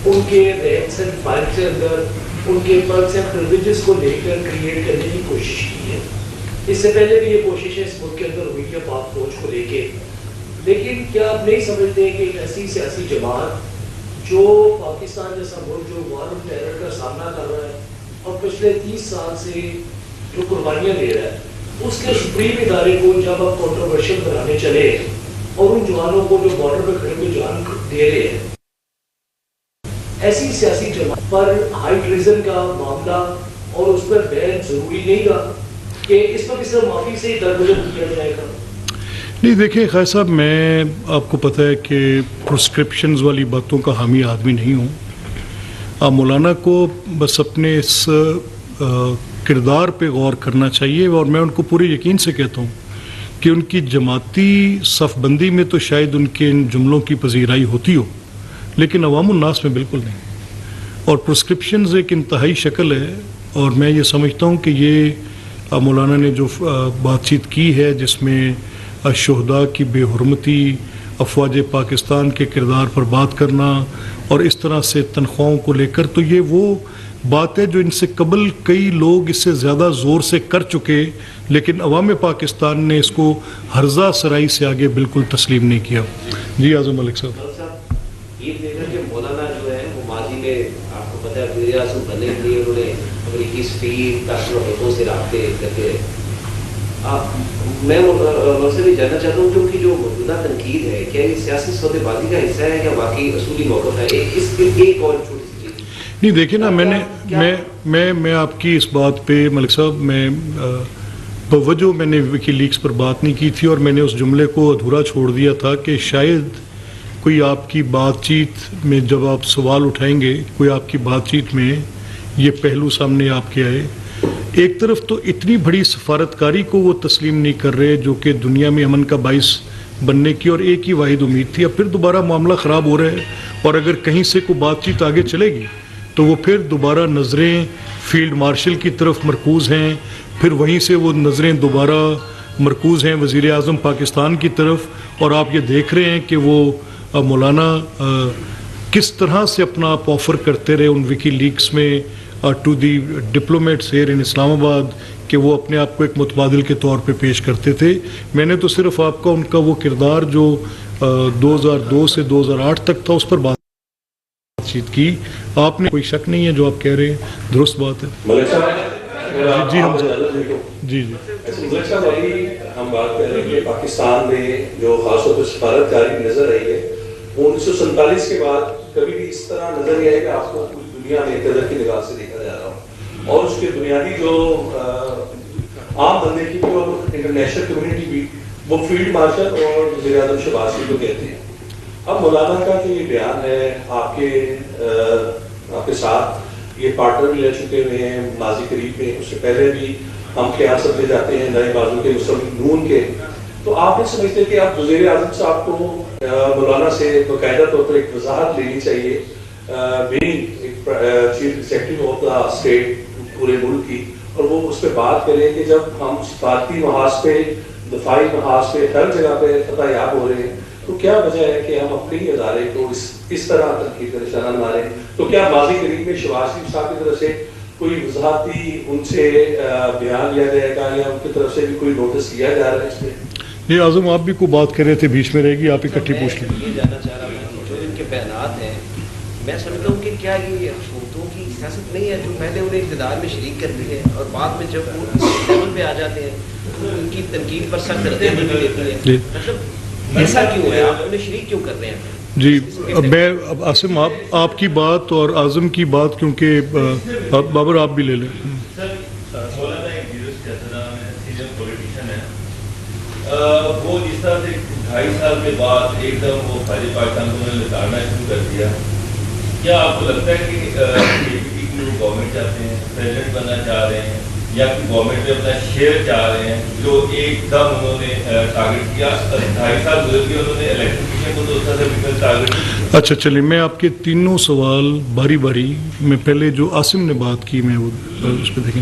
ان کے رائٹس اینڈ فائل کے اندر ان کے پرکس اینڈ پریویلیجز کو لے کر کریٹ کرنے کی کوشش کی ہے. اس سے پہلے بھی یہ کوششیں اس ملک کے اندر ہوئی ہے پاک فوج کو لے کے. لیکن کیا آپ نہیں سمجھتے کہ ایک ایسی سیاسی جماعت جو پاکستان جیسا ملک جو وار آف ٹیرر کا سامنا کر رہا ہے اور پچھلے 30 سال سے جو قربانیاں دے رہا ہے, اس کے سپریم ادارے کو جب آپ کنٹروورشل بنانے چلے اور ان جوانوں کو جو بارڈر پہ کھڑے ہوئے جان دے رہے ہیں, ایسی سیاسی جماعت پر ہائی ٹریزن کا معاملہ اور اس پر بین ضروری نہیں رہا کہ اس پر صرف معافی سے ہی درگزر کیا جائے گا؟ نہیں دیکھیں خیر صاحب, میں آپ کو پتہ ہے کہ پرسکرپشنز والی باتوں کا حامی آدمی نہیں ہوں. آپ مولانا کو بس اپنے اس کردار پہ غور کرنا چاہیے, اور میں ان کو پورے یقین سے کہتا ہوں کہ ان کی جماعتی صف بندی میں تو شاید ان کے ان جملوں کی پذیرائی ہوتی ہو, لیکن عوام الناس میں بالکل نہیں. اور پرسکرپشنز ایک انتہائی شکل ہے, اور میں یہ سمجھتا ہوں کہ یہ مولانا نے جو بات چیت کی ہے جس میں شہداء کی بے حرمتی, افواج پاکستان کے کردار پر بات کرنا اور اس طرح سے تنخواہوں کو لے کر, تو یہ وہ بات ہے جو ان سے قبل کئی لوگ اس سے زیادہ زور سے کر چکے, لیکن عوام پاکستان نے اس کو ہرزہ سرائی سے آگے بالکل تسلیم نہیں کیا. جی اعظم ملک صاحب. یہ دیکھا کہ مولانا جو ہے وہ ماضی میں آپ کو پتہ ہے وزیر اعظم بننے کے لیے انہوں نے امریکی سفیر ڈاکٹر حقوق سے رابطے کرتے رہے. میں ان سے بھی جاننا چاہتا ہوں کہ ان کی جو موجودہ تنقید ہے کیا یہ سیاسی سودے بازی کا حصہ ہے یا واقعی اصولی موقف ہے؟ ایک اور چھوٹی سی چیز. نہیں دیکھیں نا, میں آپ کی اس بات پہ ملک صاحب میں بوجہ میں نے وکی لیکس پر بات نہیں کی تھی, اور میں نے اس جملے کو ادھورا چھوڑ دیا تھا کہ شاید کوئی آپ کی بات چیت میں جب آپ سوال اٹھائیں گے, کوئی آپ کی بات چیت میں یہ پہلو سامنے آپ کے آئے. ایک طرف تو اتنی بڑی سفارتکاری کو وہ تسلیم نہیں کر رہے جو کہ دنیا میں امن کا باعث بننے کی اور ایک ہی واحد امید تھی. اب پھر دوبارہ معاملہ خراب ہو رہا ہے, اور اگر کہیں سے کوئی بات چیت آگے چلے گی تو وہ پھر دوبارہ نظریں فیلڈ مارشل کی طرف مرکوز ہیں, پھر وہیں سے وہ نظریں دوبارہ مرکوز ہیں وزیر اعظم پاکستان کی طرف. اور آپ یہ دیکھ رہے ہیں کہ وہ مولانا کس طرح سے اپنا آپ آفر کرتے رہے ان وکی لیکس میں to the diplomats here in Islamabad کہ وہ اپنے آپ کو ایک متبادل کے طور پہ پیش کرتے تھے. میں نے تو صرف آپ کا ان کا وہ کردار جو 2002 سے 2008 تک تھا اس پر بات چیت کی. آپ نے کوئی شک نہیں ہے جو آپ کہہ رہے ہیں درست بات ہے. ملک صاحب جی ہم جی ملک صاحب ابھی ہم بات کر رہے ہیں کہ پاکستان میں جو خاص طور پر سفارتکاری نظر آئی ہے وہ 1947 کے بعد کبھی بھی اس طرح نظر نہیں آئے کہ آپ کو پوری دنیا میں قدر کی نگاہ سے دیکھا جا رہا ہو اور اس کے بنیادی جو عام بندے کی بھی اور انٹرنیشنل کمیونٹی بھی وہ فیلڈ مارشل اور وزیر اعظم شہباز شریف کو کہتے ہیں. اب مولانا کا جو یہ بیان ہے آپ کے ساتھ یہ پارٹنر بھی لے چکے ہوئے ہیں ماضی قریب میں, اس سے پہلے بھی ہم خیال سب لے جاتے ہیں دائیں بازو کے مسلم نون کے, تو آپ نہیں سمجھتے کہ آپ وزیر اعظم صاحب کو مولانا سے باقاعدہ طور پر ایک وضاحت لینی چاہیے being chief executive of the state پورے ملک کی, اور وہ اس پہ بات کریں کہ جب ہم سفارتی محاذ پہ دفاعی محاذ پہ ہر جگہ پہ فتح یاب ہو رہے ہیں تو کیا وجہ ہے کہ ہم اپنے ہی ادارے کو اس طرح تنقید کا نشانہ بنا رہے ہیں؟ تو کیا ماضی قریب میں شہباز شریف صاحب کی طرف سے کوئی وضاحتی ان سے بیان لیا جائے گا یا ان کی طرف سے بھی کوئی نوٹس لیا جا رہا ہے اس میں؟ جی اعظم آپ بھی کوئی بات کر رہے تھے بیچ میں رہے گی, آپ اکٹھی پوچھ لیں. یہ جاننا چاہ رہا ہوں جو ان کے بیانات ہیں میں سمجھتا ہوں کہ کیا یہ حکومتوں کی سیاست نہیں ہے جو پہلے انہیں اقتدار میں شریک کرتی ہے اور بعد میں جب وہ لیول پہ آ جاتے ہیں تو ان کی تنقید پر سخت رد عمل بھی لیتی ہے. مطلب ایسا کیوں ہے, آپ انہیں شریک کیوں کر رہے ہیں؟ جی میں عاصم آپ کی بات اور اعظم کی بات کیونکہ بابر آپ بھی لے لیں. وہ جس طرح سے 2.5 سال کے بعد ایک دم وہ خارج پاکستان کو لتاڑنا شروع کر دیا, کیا آپ کو لگتا ہے کہ KPP کی وہ گورنمنٹ چاہتے ہیں, پریزیڈنٹ بننا چاہ رہے ہیں یا کہ گورنمنٹ میں اپنا شیئر چاہ رہے ہیں جو ایک دم انہوں نے ٹارگٹ کیا؟ 2.5 سال گزر گئے, انہوں نے الیکٹریفیکیشن کو تو اس طرح سے ٹارگٹ کیا. اچھا چلیے میں آپ کے تینوں سوال باری باری میں پہلے جو عاصم نے بات کی میں وہ اس پہ دیکھیں.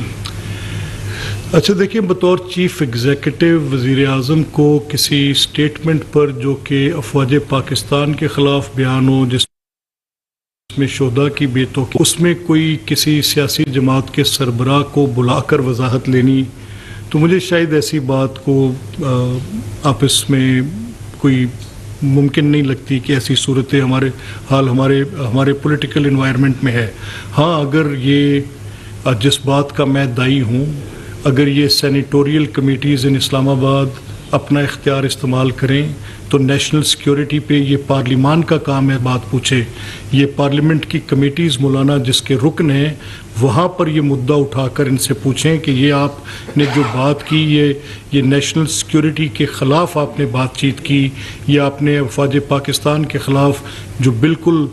اچھا دیکھیں, بطور چیف ایگزیکٹو وزیر اعظم کو کسی اسٹیٹمنٹ پر جو کہ افواج پاکستان کے خلاف بیان ہو جس میں شہداء کی بیتوں کی, اس میں کوئی کسی سیاسی جماعت کے سربراہ کو بلا کر وضاحت لینی, تو مجھے شاید ایسی بات کو آپس میں کوئی ممکن نہیں لگتی کہ ایسی صورتیں ہمارے پولیٹیکل انوائرمنٹ میں ہے. ہاں اگر یہ جس بات کا میں دائی ہوں, اگر یہ سینیٹوریل کمیٹیز ان اسلام آباد اپنا اختیار استعمال کریں تو نیشنل سیکیورٹی پہ یہ پارلیمان کا کام ہے بات پوچھے. یہ پارلیمنٹ کی کمیٹیز مولانا جس کے رکن ہیں وہاں پر یہ مدعا اٹھا کر ان سے پوچھیں کہ یہ آپ نے جو بات کی یہ نیشنل سیکیورٹی کے خلاف آپ نے بات چیت کی, یہ آپ نے افواج پاکستان کے خلاف جو بالکل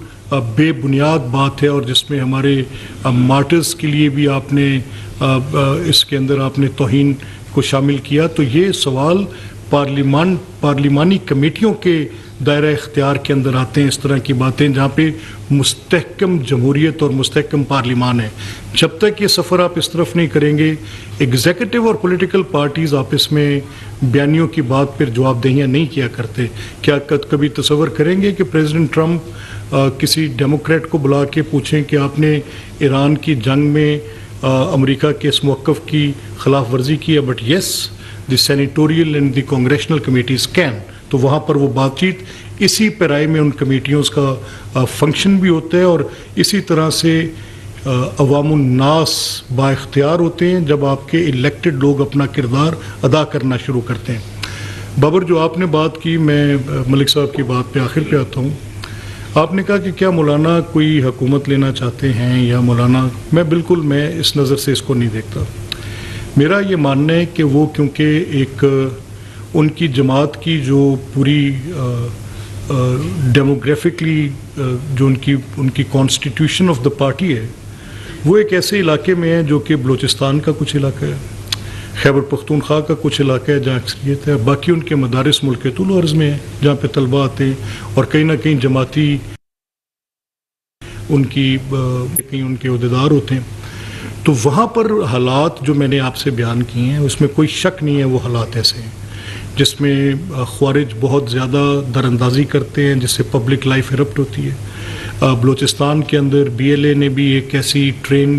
بے بنیاد بات ہے اور جس میں ہمارے مارٹرز کے لیے بھی آپ نے اس کے اندر آپ نے توہین کو شامل کیا, تو یہ سوال پارلیمانی کمیٹیوں کے دائرہ اختیار کے اندر آتے ہیں. اس طرح کی باتیں جہاں پہ مستحکم جمہوریت اور مستحکم پارلیمان ہے, جب تک یہ سفر آپ اس طرف نہیں کریں گے, ایگزیکٹو اور پولیٹیکل پارٹیز آپس میں بیانیوں کی بات پر جواب دہیاں نہیں کیا کرتے. کیا کبھی تصور کریں گے کہ پریزیڈنٹ ٹرمپ کسی ڈیموکریٹ کو بلا کے پوچھیں کہ آپ نے ایران کی جنگ میں امریکہ کے اس موقف کی خلاف ورزی کی ہے؟ But yes the senatorial and the congressional committees can, تو وہاں پر وہ بات چیت اسی پیرائی میں ان کمیٹیوں کا فنکشن بھی ہوتا ہے, اور اسی طرح سے عوام الناس با اختیار ہوتے ہیں جب آپ کے الیکٹڈ لوگ اپنا کردار ادا کرنا شروع کرتے ہیں. بابر جو آپ نے بات کی, میں ملک صاحب کی بات پہ آخر پہ آتا ہوں. آپ نے کہا کہ کیا مولانا کوئی حکومت لینا چاہتے ہیں یا مولانا, میں اس نظر سے اس کو نہیں دیکھتا. میرا یہ ماننا ہے کہ وہ کیونکہ ایک ان کی جماعت کی جو پوری ڈیموگرافکلی جو ان کی کانسٹیٹیوشن آف دا پارٹی ہے وہ ایک ایسے علاقے میں ہے جو کہ بلوچستان کا کچھ علاقہ ہے, خیبر پختونخوا کا کچھ علاقہ ہے جہاں اکثریت ہے, باقی ان کے مدارس ملک طول و عرض میں ہیں جہاں پہ طلباء آتے ہیں اور کہیں نہ کہیں جماعتی ان کے عہدیدار ہوتے ہیں. تو وہاں پر حالات جو میں نے آپ سے بیان کیے ہیں اس میں کوئی شک نہیں ہے, وہ حالات ایسے ہیں جس میں خوارج بہت زیادہ در اندازی کرتے ہیں, جس سے پبلک لائف کرپٹ ہوتی ہے. بلوچستان کے اندر BLA نے بھی ایک ایسی ٹرین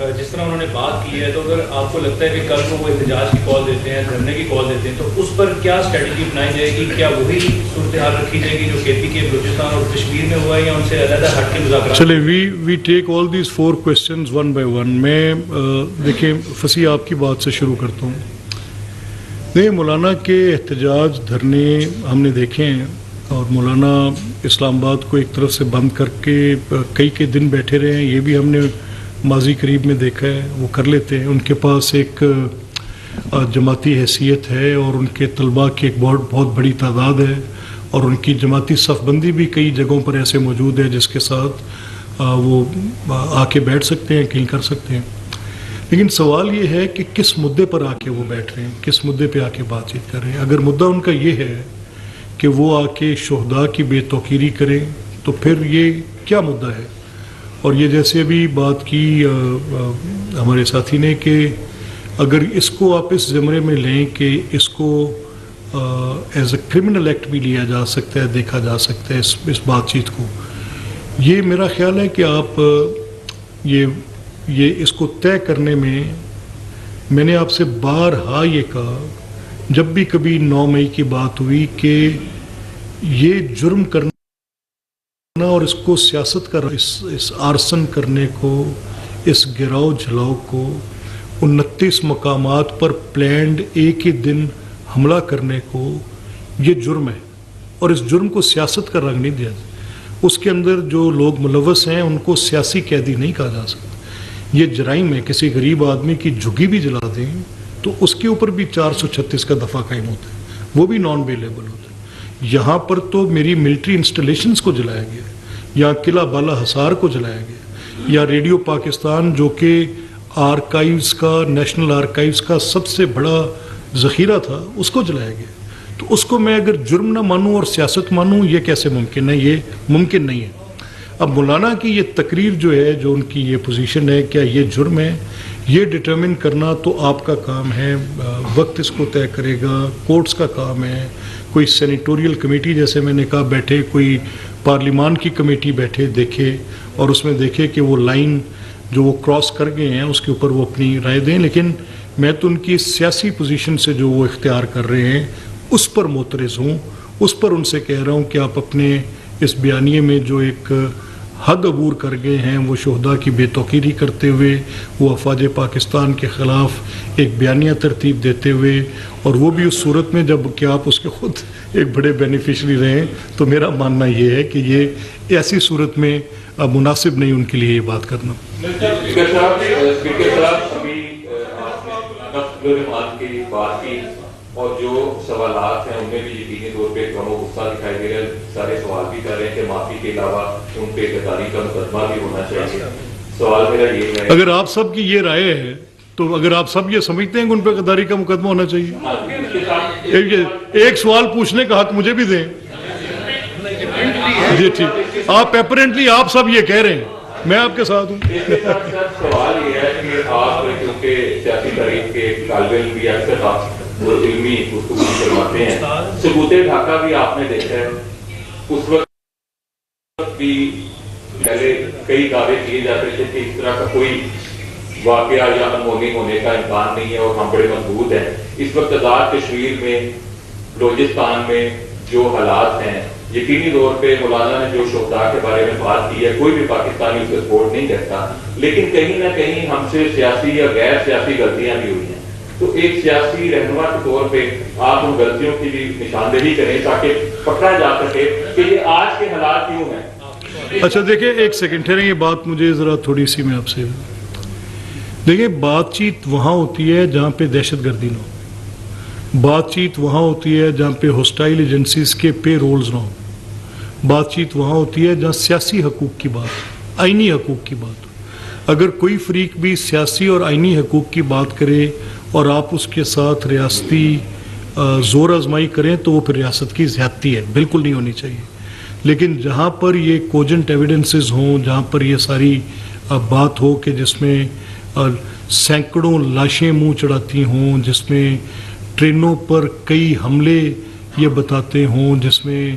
جس طرح انہوں نے بات کی ہے، تو اگر آپ کو لگتا ہے کہ کل کو وہ احتجاج کی کال دیتے ہیں، دھرنے کی کال دیتے ہیں، تو اس پر کیا اسٹریٹجی اپنائی جائے گی؟ کیا وہی صورتحال رکھی جائے گی جو کے پی کے بلوچستان اور کشمیر میں ہوا ہے، یا ان سے علیحدہ ہٹ کے مذاکرات؟ چلے we take all these 4 questions one by one. میں دیکھیں فصیح آپ کی بات سے شروع کرتا ہوں. دیکھیں مولانا کے احتجاج دھرنے ہم نے دیکھے ہیں، اور مولانا اسلام آباد کو ایک طرف سے بند کر کے کئی دن بیٹھے رہے ہیں، یہ بھی ہم نے ماضی قریب میں دیکھا ہے. وہ کر لیتے ہیں، ان کے پاس ایک جماعتی حیثیت ہے، اور ان کے طلباء کی ایک بہت بڑی تعداد ہے، اور ان کی جماعتی صف بندی بھی کئی جگہوں پر ایسے موجود ہے جس کے ساتھ وہ آ کے بیٹھ سکتے ہیں، کہیں کر سکتے ہیں. لیکن سوال یہ ہے کہ کس مدعے پر آ کے وہ بیٹھ رہے ہیں، کس مدعے پہ آ کے بات چیت کر رہے ہیں. اگر مدعا ان کا یہ ہے کہ وہ آ کے شہداء کی بے توقیری کریں، تو پھر یہ کیا مدعا ہے؟ اور یہ جیسے ابھی بات کی ہمارے ساتھی نے کہ اگر اس کو آپ اس زمرے میں لیں کہ اس کو ایز اے کرمنل ایکٹ بھی لیا جا سکتا ہے، دیکھا جا سکتا ہے اس بات چیت کو، یہ میرا خیال ہے کہ آپ یہ اس کو طے کرنے میں نے آپ سے بارہا یہ کہا، جب بھی کبھی 9 مئی کی بات ہوئی کہ یہ جرم کرنا اور اس کو سیاست کا اس آرسن کرنے کو، اس گراؤ جھلاؤ کو، 29 مقامات پر پلانڈ ایک ہی دن حملہ کرنے کو، یہ جرم ہے. اور اس جرم کو سیاست کا رنگ نہیں دیا جائے. اس کے اندر جو لوگ ملوث ہیں ان کو سیاسی قیدی نہیں کہا جا سکتا. یہ جرائم ہے. کسی غریب آدمی کی جھگی بھی جلا دیں تو اس کے اوپر بھی 436 کا دفعہ قائم ہوتا ہے، وہ بھی نان بیلیبل ہوتا ہے. یہاں پر تو میری ملٹری انسٹالیشنز کو جلایا گیا، یا قلعہ بالا حصار کو جلایا گیا، یا ریڈیو پاکستان جو کہ آرکائیوز کا، نیشنل آرکائیوز کا سب سے بڑا ذخیرہ تھا، اس کو جلایا گیا. تو اس کو میں اگر جرم نہ مانوں اور سیاست مانوں، یہ کیسے ممکن ہے؟ یہ ممکن نہیں ہے. اب مولانا کی یہ تقریر جو ہے، جو ان کی یہ پوزیشن ہے، کیا یہ جرم ہے؟ یہ ڈٹرمن کرنا تو آپ کا کام ہے، وقت اس کو طے کرے گا، کورٹس کا کام ہے. کوئی سینیٹوریل کمیٹی جیسے میں نے کہا بیٹھے، کوئی پارلیمان کی کمیٹی بیٹھے، دیکھے اور اس میں دیکھے کہ وہ لائن جو وہ کراس کر گئے ہیں اس کے اوپر وہ اپنی رائے دیں. لیکن میں تو ان کی سیاسی پوزیشن سے جو وہ اختیار کر رہے ہیں اس پر معترض ہوں. اس پر ان سے کہہ رہا ہوں کہ آپ اپنے اس بیانیے میں جو ایک حد عبور کر گئے ہیں، وہ شہداء کی بے توقیری کرتے ہوئے، وہ افواج پاکستان کے خلاف ایک بیانیہ ترتیب دیتے ہوئے، اور وہ بھی اس صورت میں جب کہ آپ اس کے خود ایک بڑے بینیفیشری رہے ہیں، تو میرا ماننا یہ ہے کہ یہ ایسی صورت میں مناسب نہیں ان کے لیے یہ بات کرنا. اسپیکر صاحب ابھی آپ نے نقد رحمان کی بات کی، اور جو سوالات ہیں ان میں بھی یقینی طور پہ غم و غصہ دکھائی دے رہا ہے. سارے سوال بھی کر رہے ہیں کہ معافی کے علاوہ ان پہ غداری کا مقدمہ بھی ہونا چاہیے. سوال میرا یہ ہے، اگر آپ سب کی یہ رائے ہے تو اگر آپ سب یہ سمجھتے ہیں کہ ان پہ غداری کا مقدمہ ہونا چاہیے، ایک سوال پوچھنے کا حق مجھے بھی دیں. جی ٹھیک، آپ اپیرنٹلی آپ سب یہ کہہ رہے ہیں، میں آپ کے ساتھ ہوں. سوال یہ ہے کہ آپ کیونکہ سیاسی تاریخ کے طالب علم بھی اکثر آپ علمی گفتگو کرواتے ہیں، ثبوت ڈھاکہ بھی آپ نے دیکھا ہے. اس وقت بھی پہلے کئی دعوے کیے جاتے تھے کہ اس طرح کا کوئی واقعہ یا انہونی ہونے کا امکان نہیں ہے اور ہم بڑے مضبوط ہیں. اس وقت آزاد کشمیر میں، بلوچستان میں جو حالات ہیں، یقینی طور پہ مولانا نے جو شہداء کے بارے میں بات کی ہے، کوئی بھی پاکستانی اس کو سپورٹ نہیں کرتا، لیکن کہیں نہ کہیں ہم سے سیاسی یا غیر سیاسی غلطیاں بھی ہوئی ہیں. تو ایک سیاسی رہنما کے طور پہ آپ ان غلطیوں کی بھی نشاندہی کریں تاکہ پکڑا جا سکے کہ یہ آج کے حالات کیوں ہیں. اچھا دیکھیں، ایک سیکنڈ ٹھہریں، یہ بات مجھے ذرا تھوڑی سی میں آپ سے دیکھیں. بات چیت وہاں ہوتی ہے جہاں پہ دہشت گردی نہ ہو، بات چیت وہاں ہوتی ہے جہاں پہ ہوسٹائل ایجنسیز کے پے رولز نہ ہو، بات چیت وہاں ہوتی ہے جہاں سیاسی حقوق کی بات، آئینی حقوق کی بات. اگر کوئی فریق بھی سیاسی اور آئینی حقوق کی بات کرے اور آپ اس کے ساتھ ریاستی زور آزمائی کریں تو وہ پھر ریاست کی زیادتی ہے، بالکل نہیں ہونی چاہیے. لیکن جہاں پر یہ کوجنٹ ایویڈنسز ہوں، جہاں پر یہ ساری بات ہو کہ جس میں سینکڑوں لاشیں منہ چڑھاتی ہوں، جس میں ٹرینوں پر کئی حملے یہ بتاتے ہوں، جس میں